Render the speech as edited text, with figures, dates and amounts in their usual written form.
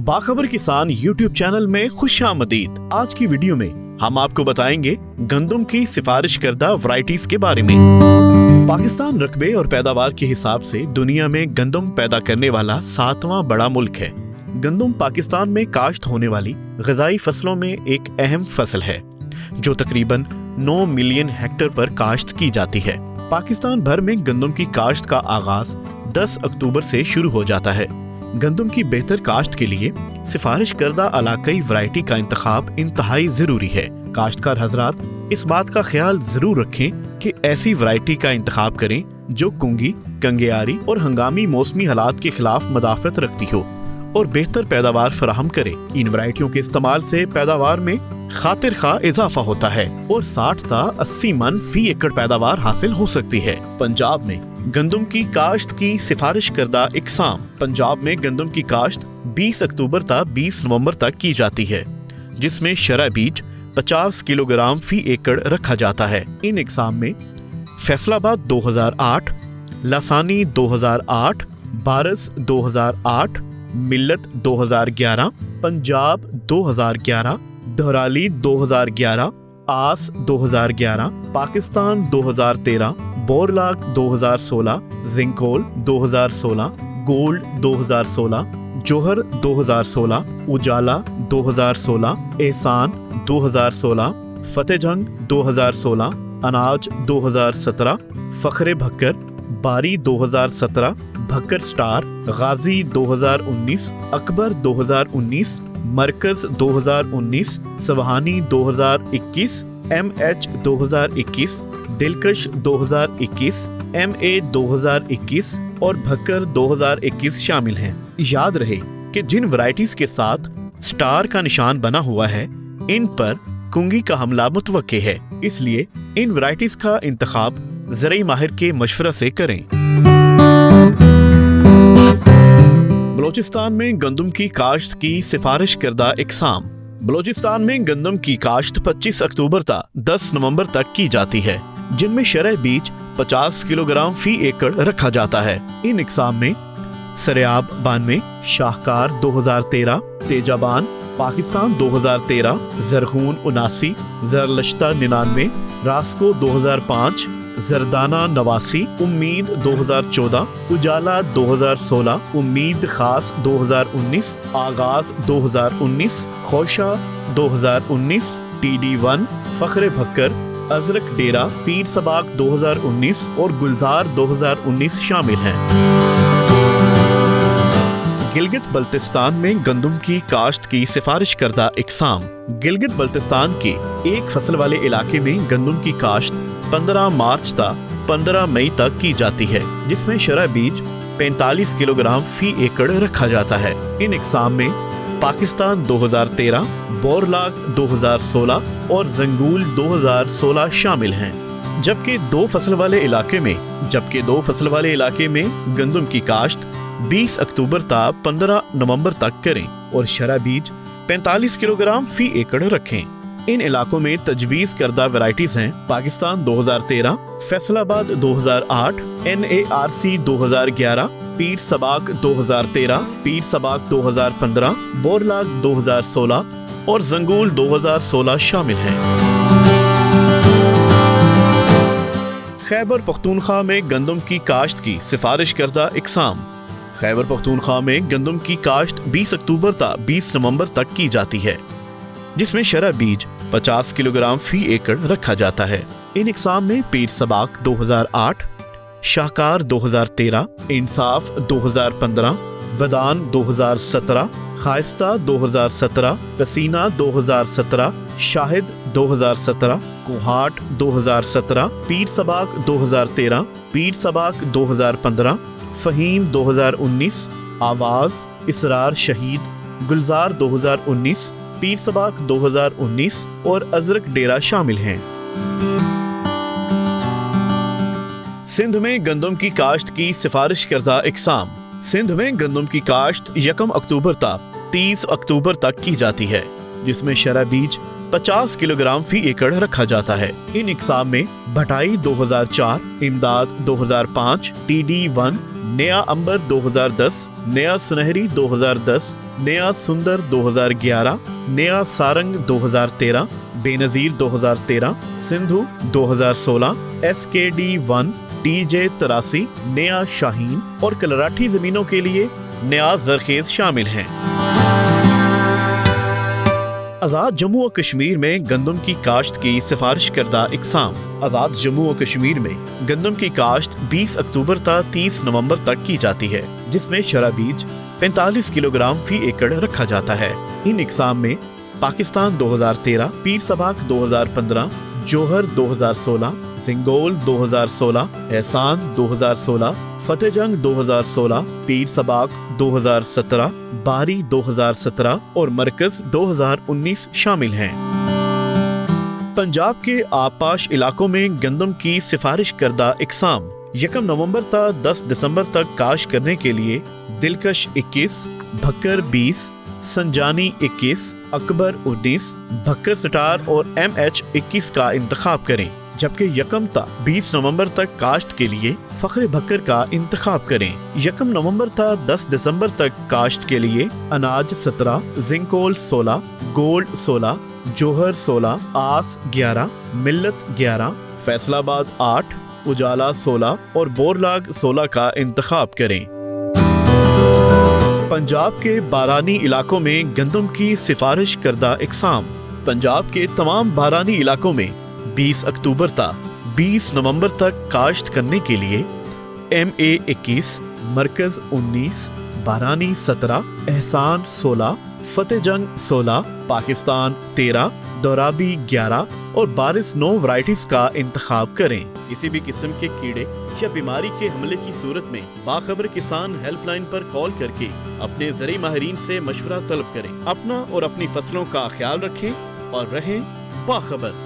बाखबर किसान YouTube channel में खुशामदीद। आज की वीडियो में हम आपको बताएंगे गंदम की सिफारिश करदा वैरायटीज के बारे में। पाकिस्तान रकबे और पैदावार के हिसाब से दुनिया में गंदम पैदा करने वाला 7वां बड़ा मुल्क है। गंदम पाकिस्तान में काश्त होने वाली गजाई फसलों में एक अहम फसल है जो तकरीबन 9 मिलियन हेक्टेयर पर काश्त की जाती है। पाकिस्तान भर में गंदम की काश्त का आगाज 10 अक्टूबर से शुरू हो जाता है। गंदम की बेहतर काश्त के लिए सिफारिश करदा इलाकाई वैरायटी का इंतखाब इंतहाई जरूरी है। काश्तकार हजरात इस बात का ख्याल जरूर रखें कि ऐसी वैरायटी का इंतखाब करें जो कुंगी, कंगेयारी और हंगामी मौसमी हालात के खिलाफ मदाफत रखती हो और बेहतर पैदावार फराहम करे। इन वैरायटियों के इस्तेमाल से पैदावार में खातिर खा इजाफा होता है और 60 से 80 मन फी एकड़ पैदावार हासिल हो सकती है। पंजाब में गंदम की काश्त की सिफारिश करदा इकसाम। पंजाब में गंदम की काश्त 20 अक्टूबर से 20 नवंबर तक की जाती है, जिसमें शरह बीज 50 किलोग्राम फी एकड़ रखा जाता है। इन इकसाम में फैसलाबाद 2008, लासानी 2008, बारस 2008, मिल्लत 2011, पंजाब 2011, दोहराली 2011, आस 2011, पाकिस्तान 2013, बोरलाग 2016, जिंकोल 2016, गोल्ड 2016, जोहर 2016, उजाला 2016, एहसान 2016, फतेहजंग 2016, अनाज 2017, फखरे भक्कर, बारी 2017, भक्कर स्टार, गाजी 2019, अकबर 2019, मरकज 2019, सवहानी 2021, MH 2021, दिलकश 2021, MA 2021 और भक्कर 2021 शामिल हैं। याद रहे कि जिन वैरायटीज के साथ स्टार का निशान बना हुआ है इन पर कुंगी का हमला मुतवक्के है, इसलिए इन वैरायटीज का इंतखाब ज़राई माहिर के मशवरा से करें। बलोचिस्तान में गंदम की काश्त की सिफारिश करदा इकसाम। बलोचिस्तान में गंदम की काश्त 25 अक्टूबर से 10 नवंबर तक की जाती है, जिनमें शरह बीज 50 किलोग्राम फी एकड़ रखा जाता है। इन इकसाम में सरेआब 92, शाहकार 2013, तेजाबान पाकिस्तान 2013, जरखून 79, जरलश्ता 99, रास्को 2005, जरदाना 89, उम्मीद 2014, उजाला 2016, उम्मीद खास 2019, आगाज 2019, खोशा 2019, TD1, फखरे भक्कर, अजरक डेरा, पीर सबाक 2019 और गुलजार 2019 शामिल हैं। गिलगित बल्तिस्तान में गंदम की काश्त की सिफारिश करदा इकसाम। गिलगित बल्तिस्तान के एक फसल वाले इलाके में गंदम की काश्त 15 मार्च से 15 मई तक की जाती है, जिसमें शरह बीज 45 किलोग्राम फी एकड़ रखा जाता है। इन इकसाम में पाकिस्तान 2013, बोरलाग 2016 और जंगूल 2016 शामिल हैं। जबकि दो फसल वाले इलाके में गंदम की काश्त 20 अक्टूबर से 15 नवंबर तक करें और शरह बीज 45 किलोग्राम फी एकड़ रखें। इन इलाकों में तजवीज करदा वैरायटीज हैं पाकिस्तान 2013, फैसलाबाद 2008, NARC 2011, पीर सबाक 2013, पीर सबाक 2015, बोरलाग 2016 और जंगूल 2016 शामिल हैं। खैबर पख्तूनख्वा में गंदम की काश्त की सिफारिश करदा इकसाम। खैबर पख्तूनख्वा में गंदम की काश्त 20 अक्टूबर से 20 नवंबर तक की जाती है, जिसमें शरह बीज 50 किलोग्राम फी एकड़ रखा जाता है। इन इकसाम में पीर सबाक 2008, शाहकार 2013, इंसाफ 2015, वदान 2017, खाइस्ता 2017, कसीना 2017, शाहिद 2017, कुहाट 2017, पीर सबाक 2013, पीर सबाक 2015, फहीम 2019, आवाज, इसरार शहीद, गुलजार 2019, पीर सबाक 2019 और अजरक डेरा शामिल हैं। सिंध में गंदम की काश्त की सिफारिश करदा इकसाम। सिंध में गंदम की काश्त 1 अक्टूबर से 30 अक्टूबर तक की जाती है, जिसमें शरह बीज 50 किलोग्राम फी एकड़ रखा जाता है। इन इकसाम में भटाई 2004, इमदाद 2005, TD1, नया अंबर 2010, नया सुनहरी 2010, नया सुंदर 2011, नया सारंग 2013, बेनजीर 2013, सिंधु 2016, SKD1, TJ 83, नया शाहीन और कलराठी जमीनों के लिए नया जरखेज शामिल हैं। आज़ाद जम्मू और कश्मीर में गंदम की काश्त की सिफारिश करदा इकसाम। आज़ाद जम्मू और कश्मीर में गंदम की काश्त 20 अक्टूबर से 30 नवंबर तक की जाती है, जिसमें शरा बीज 45 किलोग्राम फी एकड़ रखा जाता है। इन इकसाम में पाकिस्तान 2013, पीर सबाक 2015, जोहर 2016, जिंगोल 2016, एहसान 2016, फतेह जंग 2016, पीर सबाक 2017, बारी 2017 और मरकज 2019 शामिल हैं। पंजाब के आपाश इलाकों में गंदम की सिफारिश करदा इकसाम 1 नवंबर से 10 दिसंबर तक काश करने के लिए दिलकश 21, भक्कर 20, संजानी 21, अकबर 19, भक्कर स्टार और MH 21 का इंतखाब करें, जबकि 1 ता 20 नवंबर तक काश्त के लिए फख्र भक्कर का इंतखाब करें। 1 नवंबर ता 10 दिसंबर तक काश्त के लिए अनाज 17, जिंकोल 16, गोल्ड 16, जोहर 16, आस 11, मिल्लत 11, फैसलाबाद 8, उजाला 16 और बोरलाग 16 का इंतखाब करें। पंजाब के बारानी इलाकों में गंदम की सिफारिश करदा इकसाम। पंजाब के तमाम बारानी इलाकों में 20 अक्टूबर ता 20 नवंबर तक काश्त करने के लिए MA 21, मरकज 19, बारानी 17, एहसान 16, फतेह जंग 16, पाकिस्तान 13, दोराबी 11 और बारिश 9 वैरायटीज का इंतखाब करें। किसी भी किस्म के कीड़े या बीमारी के हमले की सूरत में बाखबर किसान हेल्पलाइन पर कॉल करके अपने ज़री माहिरीन से मशवरा तलब करें। अपना और अपनी फसलों का ख्याल रखें और रहें बाखबर।